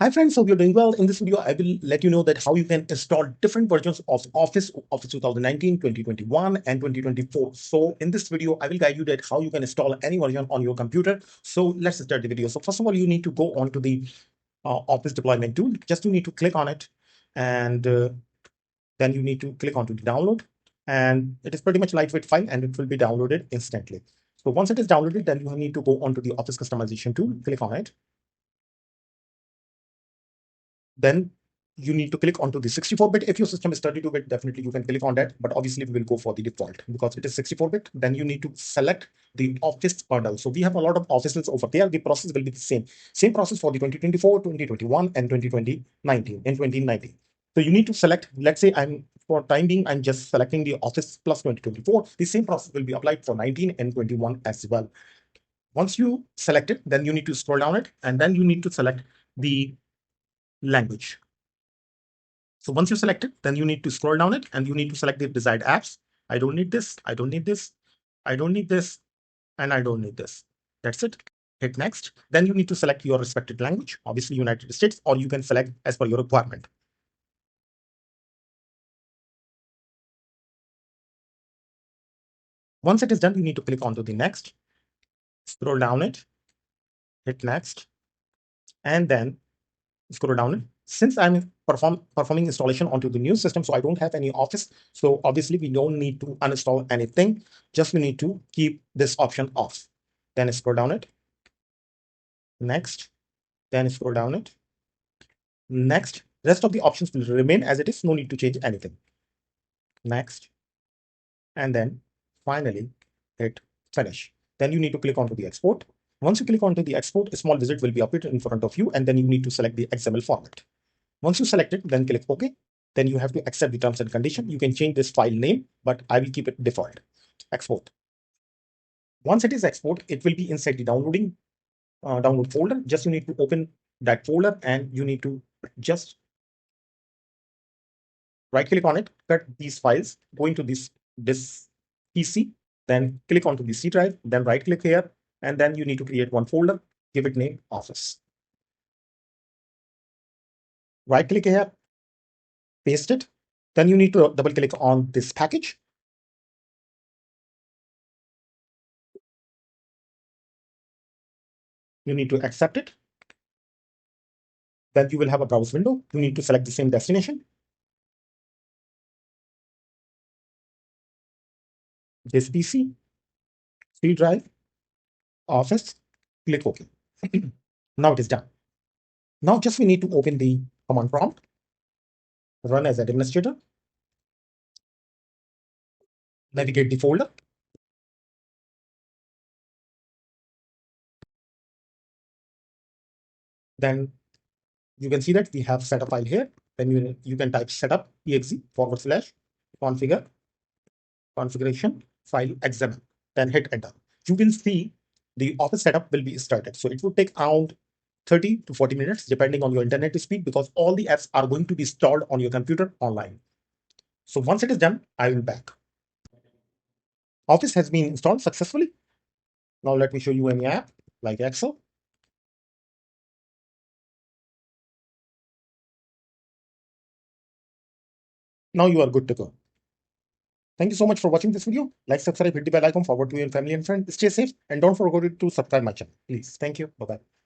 Hi friends, hope you're doing well. In this video, I will let you know that how you can install different versions of Office 2019, 2021, and 2024. So in this video, I will guide you that how you can install any version on your computer. So let's start the video. So first of all, you need to go on to the Office deployment tool. Just you need to click on it, and then you need to click onto the download. And it is pretty much lightweight file, and it will be downloaded instantly. So once it is downloaded, then you need to go onto the Office customization tool, click on it. Then you need to click onto the 64-bit. If your system is 32-bit, definitely you can click on that. But obviously, we will go for the default because it is 64-bit. Then you need to select the Office model. So we have a lot of offices over there. The process will be the same. Same process for the 2024, 2021, and 2019. So you need to select, let's say for time being, I'm just selecting the Office plus 2024. The same process will be applied for 19 and 21 as well. Once you select it, then you need to scroll down it, and then you need to select the language. So once you select it, then you need to scroll down it and you need to select the desired apps. I don't need this. I don't need this. I don't need this. And I don't need this. That's it. Hit next. Then you need to select your respected language, obviously United States, or you can select as per your requirement. Once it is done, you need to click onto the next, scroll down it, hit next, and then scroll down. Since I'm performing installation onto the new system, so I don't have any Office. So obviously we don't need to uninstall anything. Just we need to keep this option off. Then scroll down it. Next. Then scroll down it. Next. Rest of the options will remain as it is. No need to change anything. Next. And then finally hit finish. Then you need to click onto the export. Once you click onto the export, a small widget will be appeared in front of you, and then you need to select the XML format. Once you select it, then click OK. Then you have to accept the terms and condition. You can change this file name, but I will keep it default. Export. Once it is export, it will be inside the download folder. Just you need to open that folder and you need to just right click on it, cut these files, go into this PC, then click onto the C drive, then right click here, and then you need to create one folder, give it name Office. Right click here, paste it. Then you need to double click on this package. You need to accept it. Then you will have a browse window. You need to select the same destination. This PC, C drive, Office, click OK. Now it is done. Now just we need to open the command prompt, run as administrator, navigate the folder. Then you can see that we have set a file here. Then you can type setup exe / configure configuration file XML. Then hit enter. You will see the Office setup will be started. So it would take around 30 to 40 minutes depending on your internet speed because all the apps are going to be stored on your computer online. So once it is done, I will back. Office has been installed successfully. Now let me show you any app like Excel. Now you are good to go. Thank you so much for watching this video. Like, subscribe, hit the bell icon, forward to your family and friends. Stay safe and don't forget to subscribe my channel. Please. Thank you. Bye-bye.